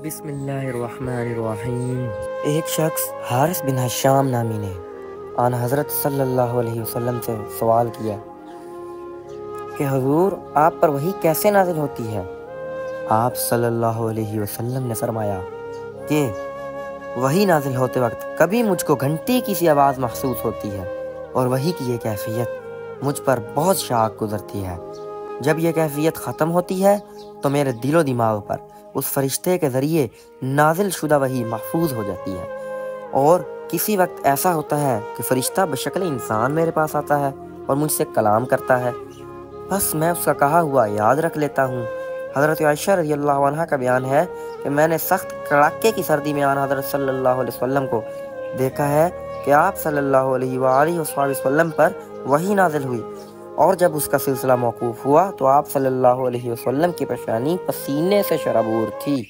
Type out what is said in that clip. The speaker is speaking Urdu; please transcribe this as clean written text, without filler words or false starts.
بسم اللہ الرحمن الرحیم۔ ایک شخص حارث بن حشام نامی نے آن حضرت صلی اللہ علیہ وسلم سے سوال کیا کہ حضور آپ پر وحی کیسے نازل ہوتی ہے؟ آپ صلی اللہ علیہ وسلم نے فرمایا کہ وحی نازل ہوتے وقت کبھی مجھ کو گھنٹی کی سی آواز محسوس ہوتی ہے اور وحی کی یہ کیفیت مجھ پر بہت شاق گزرتی ہے۔ جب یہ کیفیت ختم ہوتی ہے تو میرے دل و دماغ پر اس فرشتے کے ذریعے نازل شدہ وحی محفوظ ہو جاتی ہے، اور کسی وقت ایسا ہوتا ہے کہ فرشتہ بشکل انسان میرے پاس آتا ہے اور مجھ سے کلام کرتا ہے، بس میں اس کا کہا ہوا یاد رکھ لیتا ہوں۔ حضرت عائشہ رضی اللہ عنہ کا بیان ہے کہ میں نے سخت کڑاکے کی سردی میں آن حضرت صلی اللہ علیہ وسلم کو دیکھا ہے کہ آپ صلی اللہ علیہ وآلہ وسلم پر وحی نازل ہوئی، اور جب اس کا سلسلہ موقوف ہوا تو آپ صلی اللہ علیہ وسلم کی پیشانی پسینے سے شرابور تھی۔